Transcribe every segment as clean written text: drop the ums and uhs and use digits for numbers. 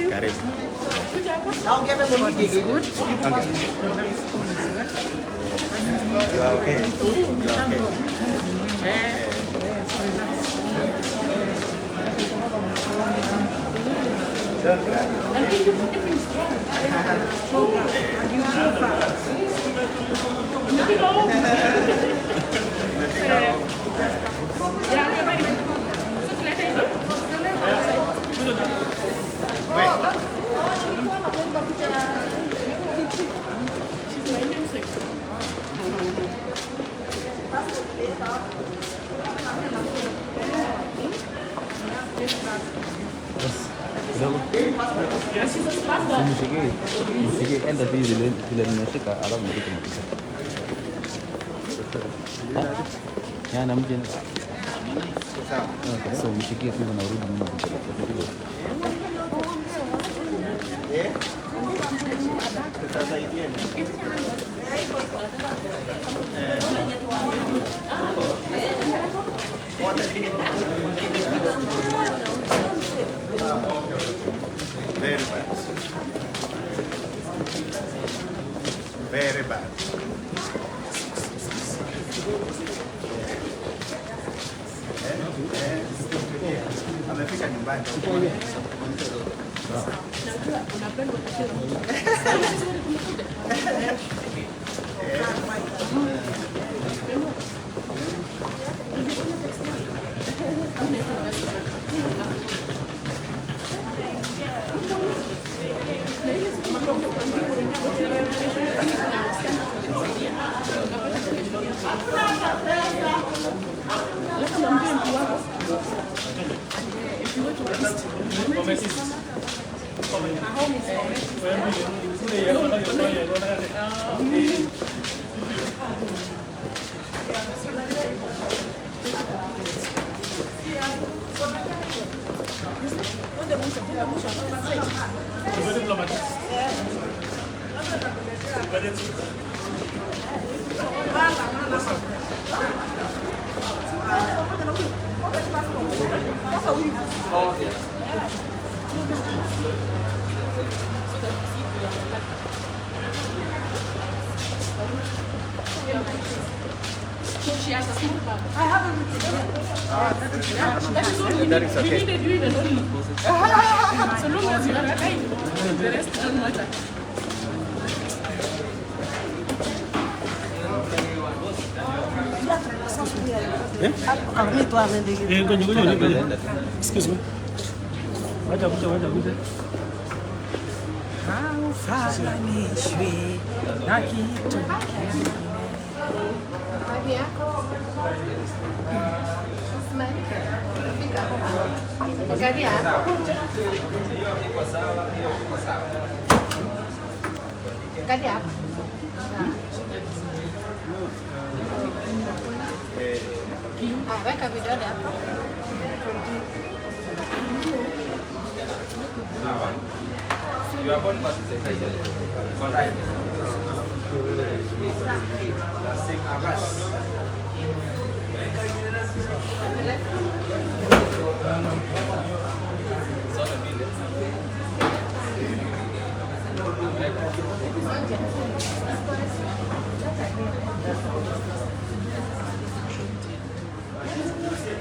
Karibu. You are okay? You are okay? Musiki enda vile nimeshika alafu nipike mpika. Yana mjini. Sawa. So mshikie tu na urudi nyuma kidogo. Very bad. Very bad. Amefika nyumbani. I haven't. That is okay. We need to do it only. So long as you are alive, the rest doesn't matter. Excuse me. Wacha. Haufananishwi na kitu Weka vidole hapo. You are born participated. Correct.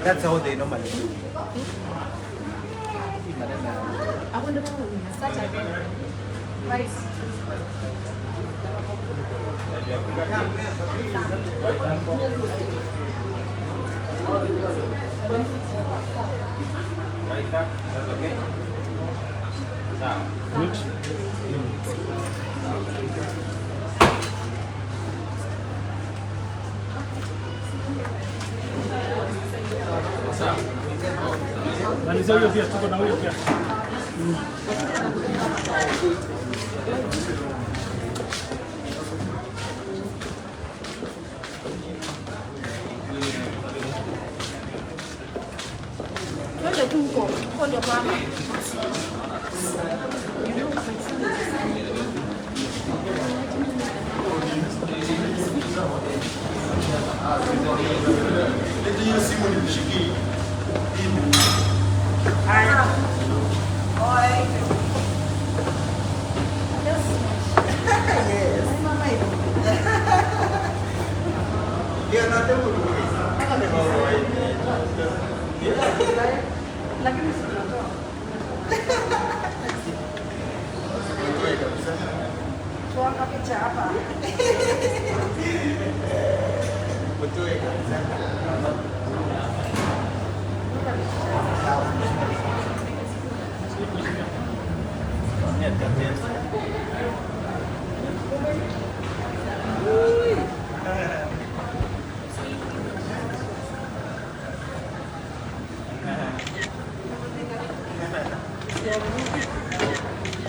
That's how they normally do. I wonder such a rice. Right back. That's okay. Now. Which? Malizia huyo pia, tuko na huyo pia. Twende tu huko ndio mama.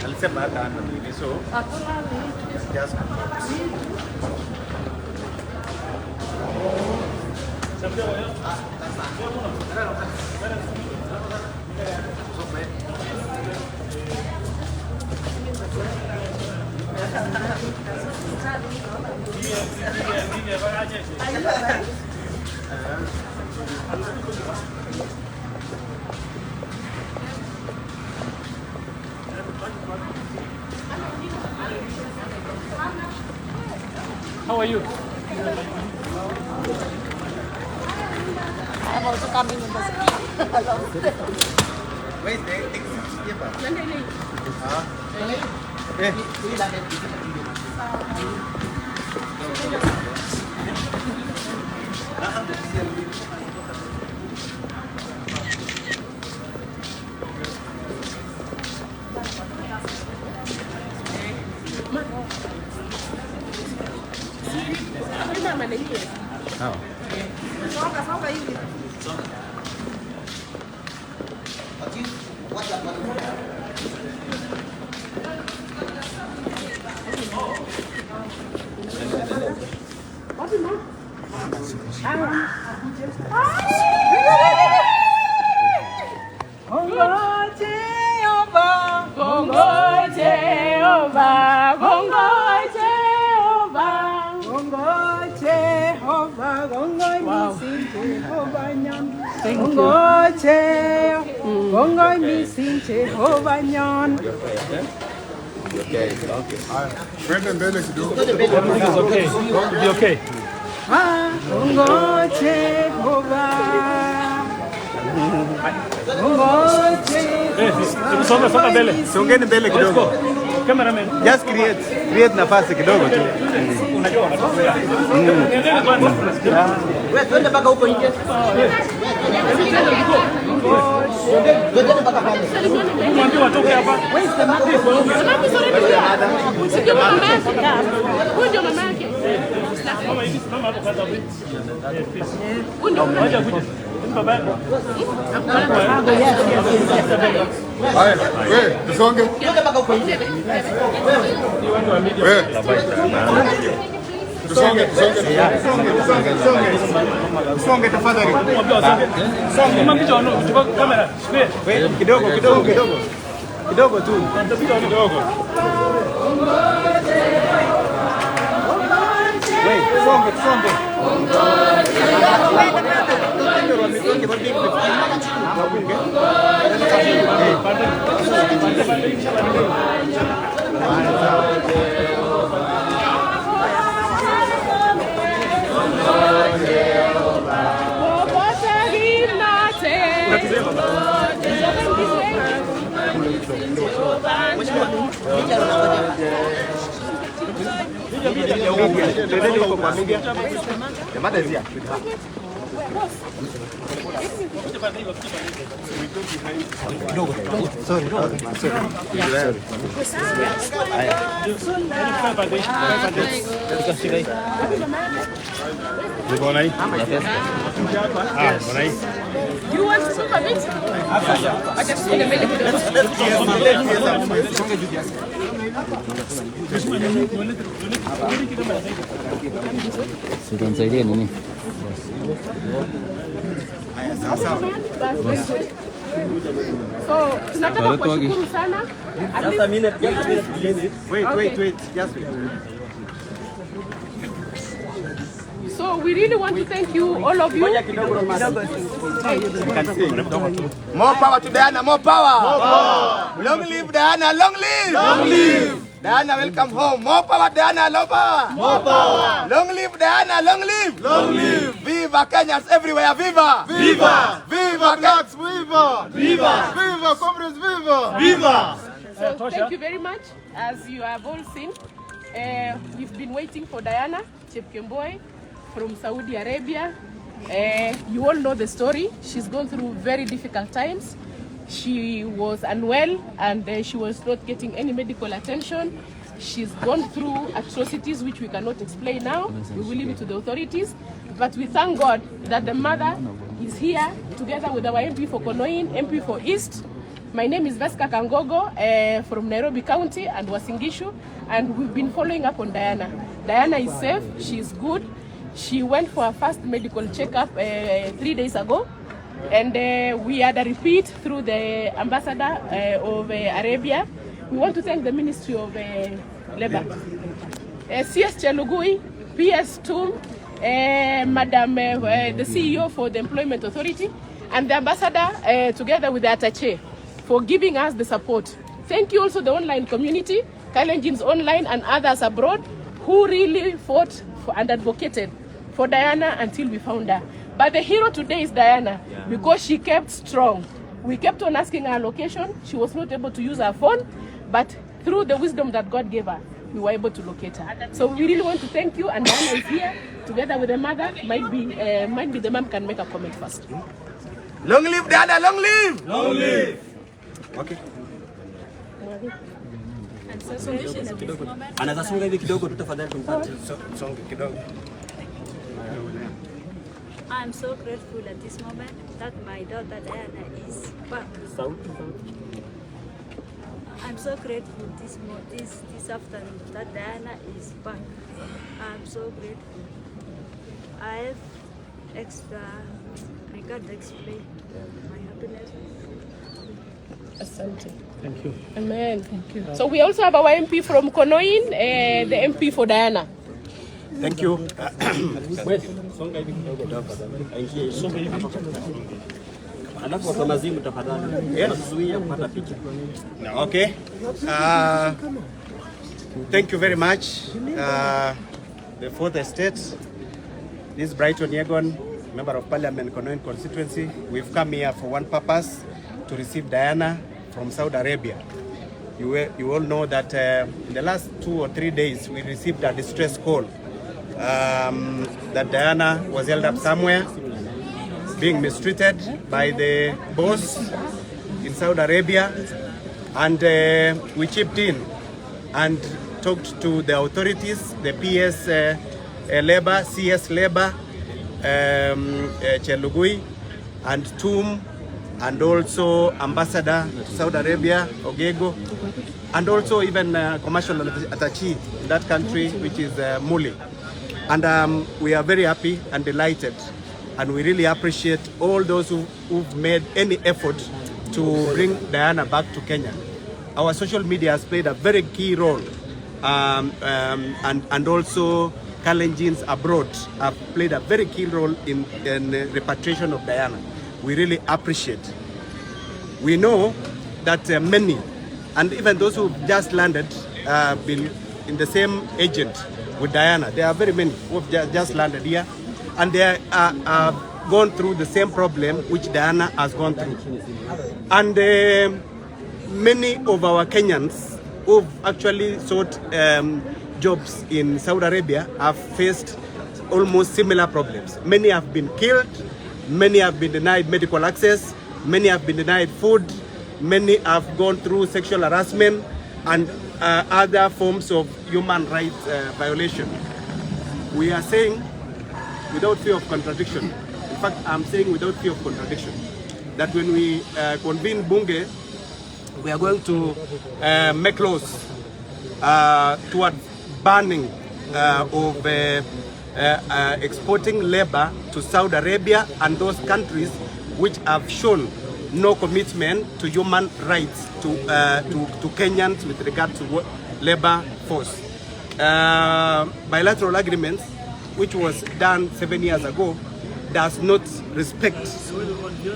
Alisema hata ana nini, so just How are you? I'm also coming in the city. wait, they take yeah, ba? Brenda mbele kidogo. Everything is okay. You'll be okay. Songa mbele. Songeni mbele kidogo. Cameraman. Just create nafasi kidogo tu. Unajua wanatokea. Niendeni kwanza. Wewe twende mpaka huko nje. Twende mpaka pale. Mwambie watoke hapa. Ndio mama yake. Huyu ndio mama yake. Mama hivi simama hapo kwanza. Huyu ndio mmoja kuja. Baba yako. Haya, wewe tusonge. Twende mpaka huko nje. Wewe. Tusonge. Songe tafadhali. Songa. Mama picha ono. Chukua kamera. Wewe kidogo tu. Kidogo. Wewe songe. Twendeni huko kwa media. Jamani zia. Sorry. Mbona hii? Mbona hii? You want to move a bit? I just want to make Sitanisaidia nini? So, tunataka kuwashukuru sana. Sasa mimi Wait. Just wait. So we really want to thank you, all of you. More power to Diana, more power. More power. Long live Diana, long live. Long live. Diana, welcome home. More power, Diana, long power. More power. Long live Diana, long live. Long live. Viva Kenyans everywhere, viva. Viva. Viva Kenyans, viva. Viva. Viva, comrades, viva. Viva. So thank you very much. As you have all seen, we've been waiting for Diana Chepkemoi from Saudi Arabia. You all know the story. She's gone through very difficult times. She was unwell and she was not getting any medical attention. She's gone through atrocities which we cannot explain now. We will leave it to the authorities. But we thank God that the mother is here together with our MP for Konoin, MP for East. My name is Veska Kangogo from Nairobi County and Wasingishu, and we've been following up on Diana. Diana is safe, she's good. She went for her first medical checkup 3 days ago, and we had a repeat through the ambassador of Arabia. We want to thank the Ministry of Labor, CS Chelugui, PS Tum, Madam the CEO for the Employment Authority, and the ambassador together with the attaché for giving us the support. Thank you also the online community, Kalenjins Online and others abroad who really fought and advocated for Diana until we found her. But the hero today is Diana because she kept strong. We kept on asking her location. She was not able to use her phone, but through the wisdom that God gave her, we were able to locate her. So we really want to thank you, and Diana is here together with the mother. Might be the mom can make a comment first. Long live Diana, long live! Long live! Okay. Anaweza hivi kidogo tutafadhali tumpate. Songe kidogo. I'm so grateful at this moment that my daughter Diana is back. I'm so grateful this afternoon that Diana is back. I'm so grateful. I have extra, I can't explain my happiness. Asante. Thank you. Amen. Thank you. So we also have our MP from Konoin, the MP for Diana. Thank you. Okay. Thank you very much. The fourth estate, this Brighton Yegon, Member of Parliament, Konoin constituency. We've come here for one purpose, to receive Diana from Saudi Arabia. You all know that in the last 2 or 3 days we received a distress call that Diana was held up somewhere, being mistreated by the boss in Saudi Arabia, and we chipped in and talked to the authorities, the PS Labor, CS Labor, Chelugui, and TUM, and also Ambassador to Saudi Arabia, Ogego, and also even commercial attaché in that country, which is Muli. And we are very happy and delighted, and we really appreciate all those who've made any effort to bring Diana back to Kenya. Our social media has played a very key role, and also Kalenjins abroad have played a very key role in the repatriation of Diana. We really appreciate. We know that many, and even those who just landed, been in the same agent with Diana. There are very many who have just landed here, and they are gone through the same problem which Diana has gone through. And many of our Kenyans who've actually sought jobs in Saudi Arabia have faced almost similar problems. Many have been killed. Many have been denied medical access, many have been denied food, many have gone through sexual harassment and other forms of human rights violation. We are saying without fear of contradiction, in fact I'm saying without fear of contradiction, that when we convene Bunge, we are going to make laws toward banning of exporting labor to Saudi Arabia and those countries which have shown no commitment to human rights to Kenyans with regard to labor force. Bilateral agreements which was done 7 years ago does not respect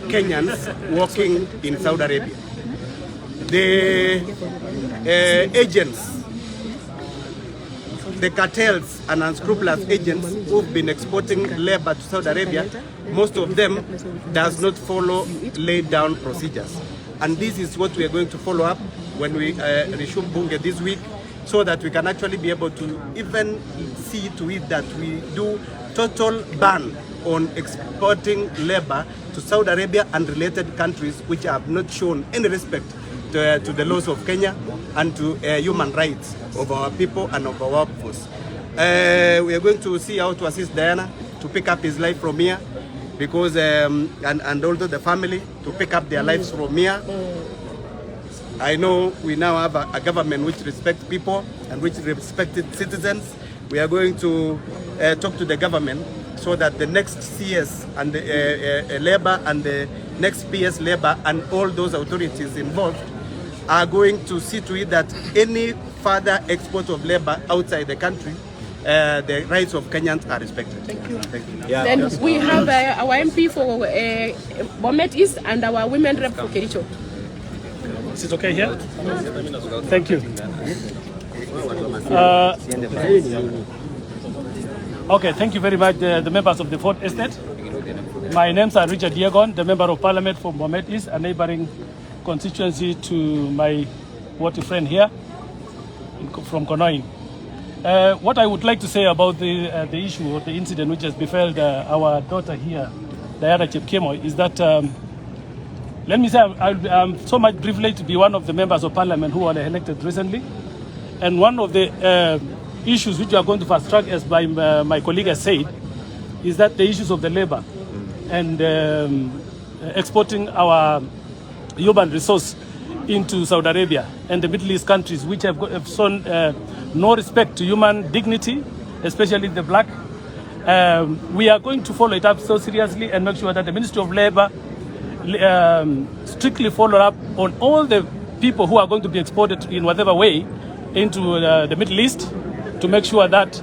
Kenyans working in Saudi Arabia. The agents, the cartels and unscrupulous agents who've been exporting labor to Saudi Arabia, most of them does not follow laid down procedures. And this is what we are going to follow up when we resume Bunge this week, so that we can actually be able to even see to it that we do total ban on exporting labor to Saudi Arabia and related countries which have not shown any respect to the laws of Kenya and to human rights of our people and of our workforce. We are going to see how to assist Diana to pick up his life from here, because and also the family to pick up their lives from here. I know we now have a government which respects people and which respected citizens. We are going to talk to the government so that the next CS and the labor and the next PS labor and all those authorities involved are going to see to it that any further export of labor outside the country, the rights of Kenyans are respected. Thank you. Thank you. Yeah. Then we have our MP for Bomet East and our women rep for Kericho. Is it okay here? Thank you. Okay, thank you very much, the members of the Fourth Estate. My names are Richard Yegon, the Member of Parliament for Bomet East, a neighboring constituency to my water friend here from Konoin. What I would like to say about the issue or the incident which has befell our daughter here, Diana Chepkemoi, is that let me say I'm so much privileged to be one of the members of Parliament who were elected recently, and one of the issues which we are going to fast track, as my colleague has said, is that the issues of the labor and exporting our human resource into Saudi Arabia and the Middle East countries, which have shown no respect to human dignity, especially the black. We are going to follow it up so seriously and make sure that the Ministry of Labor strictly follow up on all the people who are going to be exported in whatever way into the Middle East, to make sure that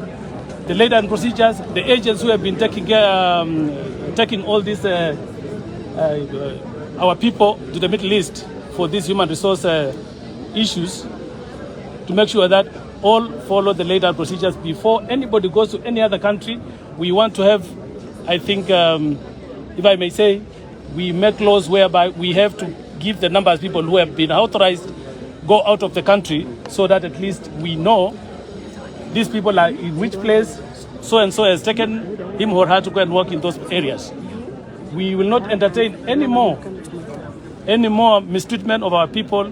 the laid-down procedures, the agents who have been taking all these our people to the Middle East for these human resource issues, to make sure that all follow the laid-down procedures before anybody goes to any other country. We want to have, I think, if I may say, we make laws whereby we have to give the number of people who have been authorized go out of the country, so that at least we know these people are in which place, so and so has taken him or her to go and work in those areas. We will not entertain any more mistreatment of our people.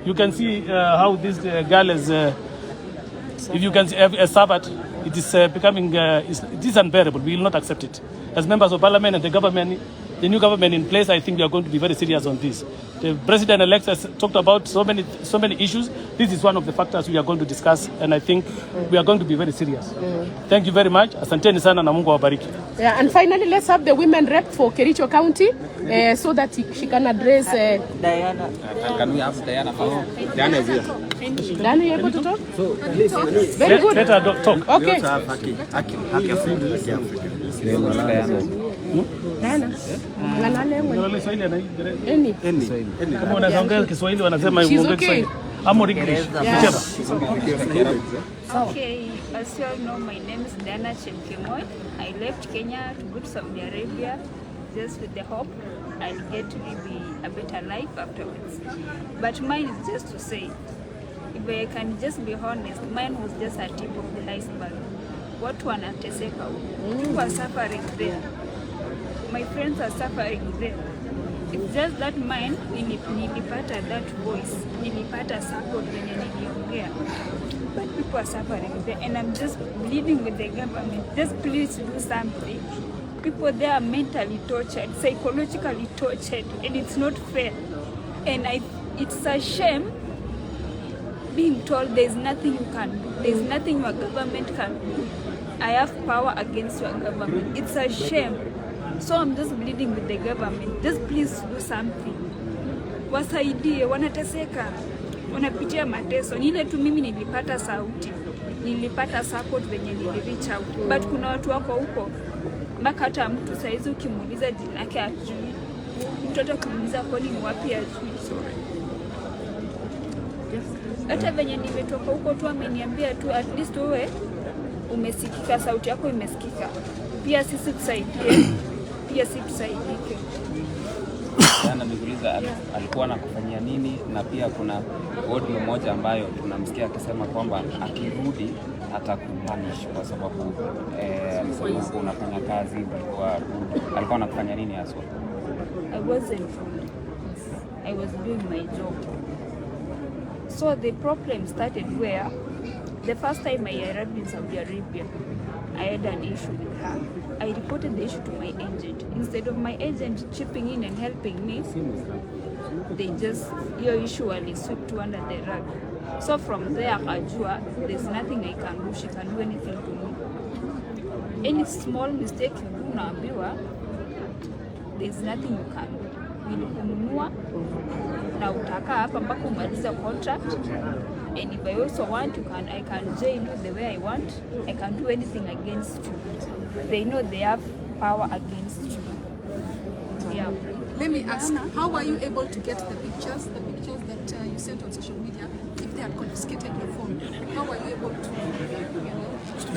You can see how this girl is, if you can see a Sabbath, it is becoming, it is unbearable. We will not accept it. As members of Parliament and the government, the new government in place, I think we are going to be very serious on this. The President-elect has talked about so many issues. This is one of the factors we are going to discuss, and I think we are going to be very serious. Thank you very much. Asanteni sana na Mungu awabariki. Yeah, and finally, let's have the women rep for Kericho County so that she can address Diana. Can we ask Diana first? Diana is here. Diana, you able to talk? So please, Very good. Let her talk. Okay. Diana. Any. Kama unaongea Kiswahili wanasema She's uongee okay. Kiswahili. Ama English. Whichever. Okay, as you all know, my name is Diana Chepkemoi. I left Kenya to go to Saudi Arabia just with the hope I'll get to live a better life afterwards. But mine is just to say, if I can just be honest, mine was just a tip of the iceberg. Watu wanateseka huko. People are suffering there. My friends are suffering there. It's just that mine, nilipata that voice, nilipata support when niliongea. But people are suffering there, and I'm just pleading with the government, just please do something. People there are mentally tortured, psychologically tortured, and it's not fair. And it's a shame being told there's nothing you can do, there's nothing your government can do. I have power against your government. It's a shame. So I'm just pleading with the government, just please do something. Wasaidie, wanateseka, wanapitia mateso. Ni ile tu mimi nilipata sauti. nilipata support venye nilireach out, but kuna watu wako huko mpaka hata mtu saizi ukimuuliza jina yake ajui, mtoto ukimuuliza kwani ni wapi ajui. Hata venye nimetoka huko tu ameniambia tu at least wewe umesikika, sauti yako imesikika, pia sisi tusaidie, pia sisi tusaidike. Jana nikuuliza alikuwa anakufanyia nini, na pia kuna audio moja ambayo tunamsikia akisema kwamba akirudi atakupunish kwa sababu alisema unafanya kazi, alikuwa anakufanya nini haswa? I wasn't rude. I was doing my job. So the problem started where the first time I arrived in Saudi Arabia, I had an issue with her. I reported the issue to my agent. Instead of my agent chipping in and helping me, they just, your issue will sweep to under the rug. So from there, Ajua, there's nothing I can do. She can do anything to me. Any small mistake you do naambiwa, there's nothing you can do. Nilikununua na utaka hapa mpaka umaliza contract. And if I also want, I can jail you the way I want. I can do anything against you. They know they have power against you. Yeah. Let me ask, how were you able to get the pictures that you sent on social media? If they had confiscated your phone, how were you able to,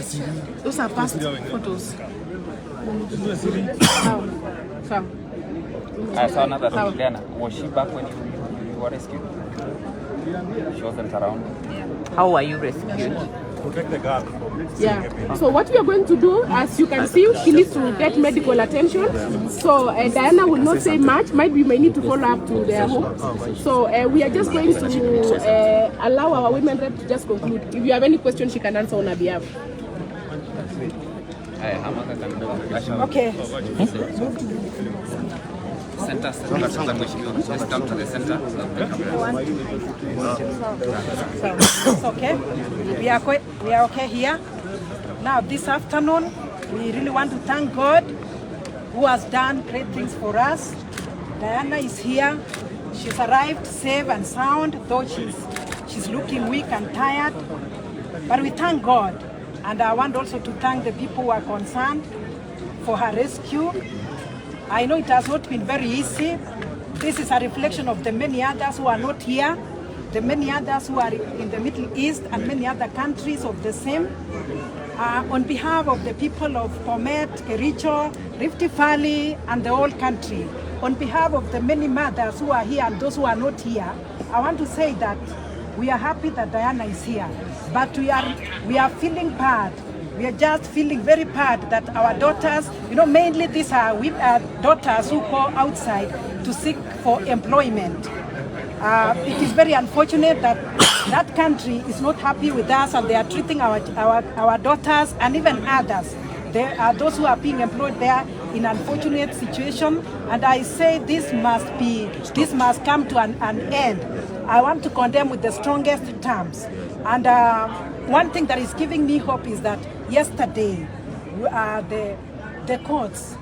share? Those are past photos. So another thing, Diana, was she back when you were rescued? She wasn't around. Yeah. How were you rescued? Protect the girl. Yeah. So what we are going to do, as you can see, she needs to get medical attention. So Diana will not say much. We may need to follow up to their home. So we are just going to allow our women rep to just conclude. If you have any questions, she can answer on her behalf. Okay. Center, just come to the center. It's okay. We are okay here. Now this afternoon, we really want to thank God who has done great things for us. Diana is here. She's arrived safe and sound, though she's looking weak and tired. But we thank God. And I want also to thank the people who are concerned for her rescue. I know it has not been very easy. This is a reflection of the many others who are not here, the many others who are in the Middle East and many other countries of the same. On behalf of the people of Bomet, Kericho, Rift Valley and the whole country, on behalf of the many mothers who are here and those who are not here, I want to say that we are happy that Diana is here, but we are feeling bad. We are just feeling very bad that our daughters, mainly these are daughters who go outside to seek for employment. It is very unfortunate that that country is not happy with us and they are treating our daughters and even others. There are those who are being employed there in unfortunate situation, and I say this must come to an end. I want to condemn with the strongest terms. And one thing that is giving me hope is that yesterday the courts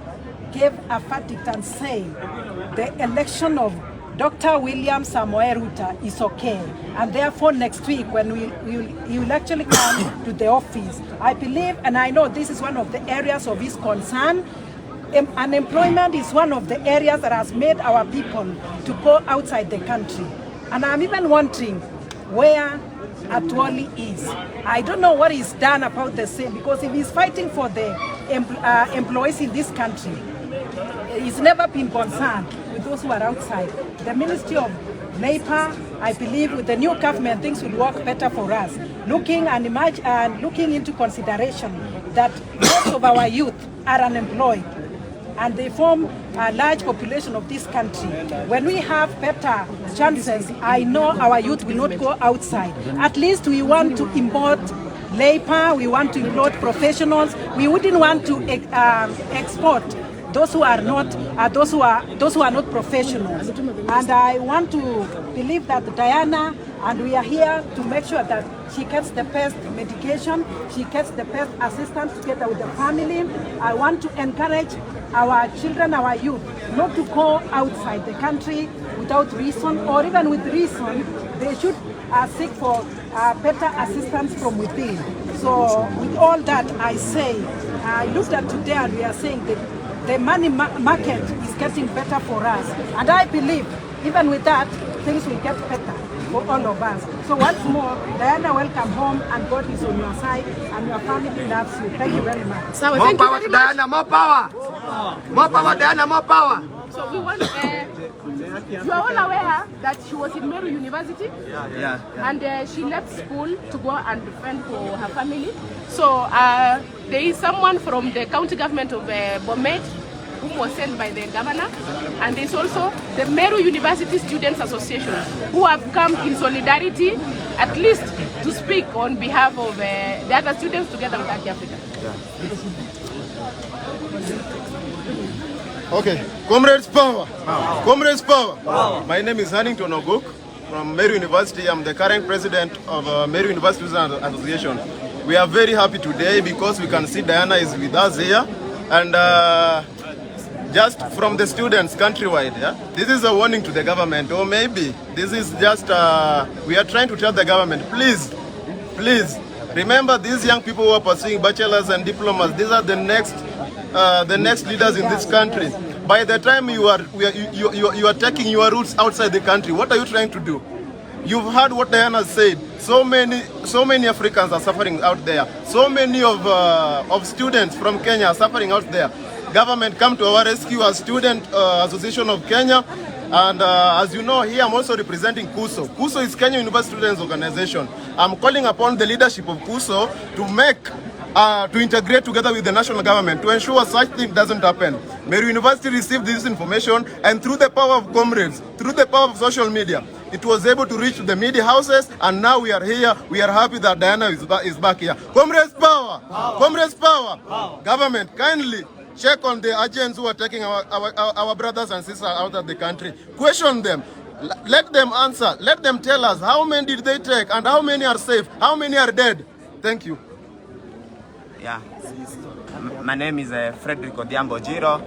gave a verdict and say the election of Dr. William Samoei Ruto is okay, and therefore next week when he will actually come to the office, I believe and I know this is one of the areas of his concern. Unemployment is one of the areas that has made our people to go outside the country, and I'm even wondering where Atwoli is. I don't know what is done about the same, because if he's fighting for the employees in this country, he's never been concerned with those who are outside. The Ministry of Labor, I believe with the new government, things will work better for us. Looking into consideration that most of our youth are unemployed, and they form a large population of this country. When we have better chances, I know our youth will not go outside. At least we want to import labor, we want to import professionals. We wouldn't want to export those who are not professionals. And I want to believe that Diana, and we are here to make sure that she gets the best medication, she gets the best assistance together with the family. I want to encourage our children, our youth, not to go outside the country without reason, or even with reason. They should seek for better assistance from within. So with all that, I say, I looked at today and we are saying that the money market is getting better for us. And I believe, even with that, things will get better for all of us. So once more, Diana, welcome home, and God is on your side, and your family loves you. Thank you very much. So More power to Diana, more power. More power, Diana, more power. So we want, you are all aware that she was in Meru University, and she left school to go and fend for her family. So there is someone from the county government of Bomet who was sent by the governor, and there's also the Meru University Students Association who have come in solidarity, at least to speak on behalf of the other students together with Aki Africa. Okay, comrades power. Comrades power. My name is Hannington Oguk from Meru University. I'm the current president of Meru University Students Association. We are very happy today because we can see Diana is with us here, and just from the students countrywide, this is a warning to the government, or maybe this is just we are trying to tell the government, please remember these young people who are pursuing bachelors and diplomas. These are the next leaders in this country. By the time you are taking your roots outside the country, what are you trying to do? You've heard what Diana said. So many Africans are suffering out there. So many of students from Kenya are suffering out there. Government, come to our rescue as Student Association of Kenya. And as you know, here I'm also representing KUSO. KUSO is Kenya University Students Organization. I'm calling upon the leadership of KUSO to integrate together with the national government to ensure such thing doesn't happen. Meru University received this information, and through the power of comrades, through the power of social media, it was able to reach the media houses, and now we are here. We are happy that Diana is back here. Comrades power! Comrades power! Government, kindly check on the agents who are taking our brothers and sisters out of the country. Question them. Let them answer. Let them tell us how many did they take and how many are safe, how many are dead. Thank you. Yeah, my name is Frederick Odhiambo Jiro.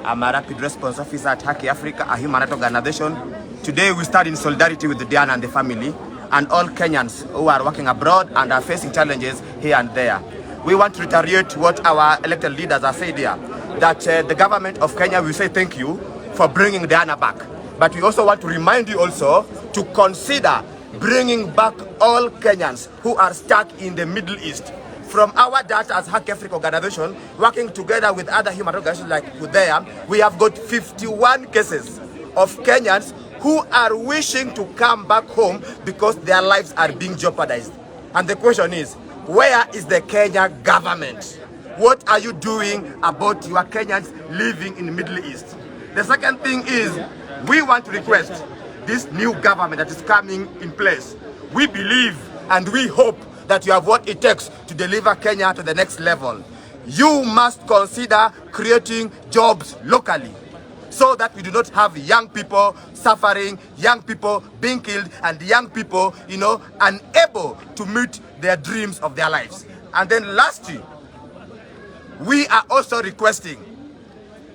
I'm a rapid response officer at Aki Africa, a human rights organization. Today we stand in solidarity with Diana and the family and all Kenyans who are working abroad and are facing challenges here and there. We want to reiterate what our elected leaders have said here, that the government of Kenya will say thank you for bringing Diana back. But we also want to remind you also to consider bringing back all Kenyans who are stuck in the Middle East. From our data as Hack Africa organization, working together with other human organizations like Hudea, we have got 51 cases of Kenyans who are wishing to come back home because their lives are being jeopardized. And the question is, where is the Kenya government? What are you doing about your Kenyans living in the Middle East? The second thing is, we want to request this new government that is coming in place. We believe and we hope that you have what it takes to deliver Kenya to the next level. You must consider creating jobs locally so that we do not have young people suffering, young people being killed, and young people, unable to meet their dreams of their lives. And then lastly, we are also requesting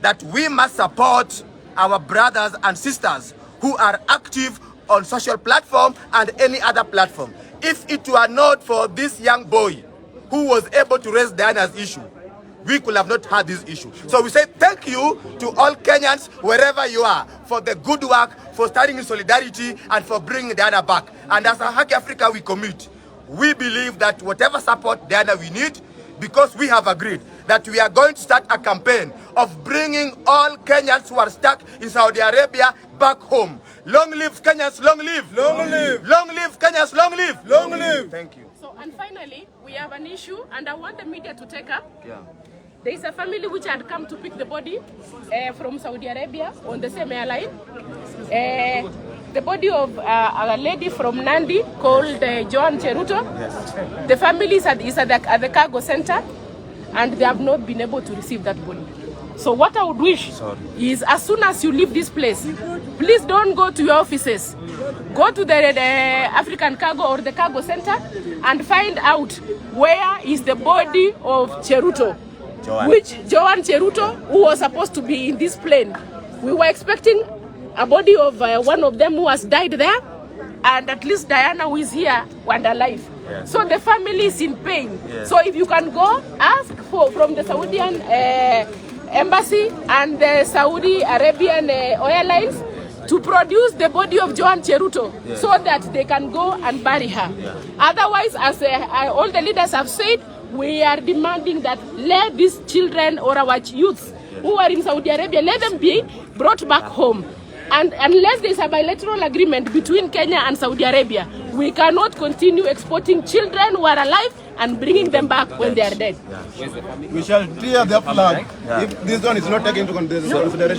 that we must support our brothers and sisters who are active on social platform and any other platform. If it were not for this young boy who was able to raise Diana's issue, we could have not had this issue. So we say thank you to all Kenyans, wherever you are, for the good work, for standing in solidarity, and for bringing Diana back. And as a Hack Africa, we commit. We believe that whatever support Diana we need, because we have agreed that we are going to start a campaign of bringing all Kenyans who are stuck in Saudi Arabia back home. Long live Kenyans, long live! Long live! Long live Kenyans, long live! Long live! Thank you. So, and finally, we have an issue, and I want the media to take up. There is a family which had come to pick the body from Saudi Arabia on the same airline. The body of a lady from Nandi called Joan Cheruto. Yes. The family is at the cargo center, and they have not been able to receive that body. So what I would wish is, as soon as you leave this place, please don't go to your offices. Go to the African Cargo or the cargo center and find out where is the body of Cheruto. Joan Cheruto, who was supposed to be in this plane. We were expecting a body of one of them who has died there, and at least Diana, who is here, and alive. Yes. So the family is in pain. Yes. So if you can go ask from the Saudian embassy and the Saudi Arabian Airlines to produce the body of Joan Cheruto, so that they can go and bury her. Otherwise, as all the leaders have said, we are demanding that let these children or our youths who are in Saudi Arabia, let them be brought back home. And unless there is a bilateral agreement between Kenya and Saudi Arabia, we cannot continue exporting children who are alive and bringing them back when they are dead. We shall clear the flag if this one is not taken into consideration.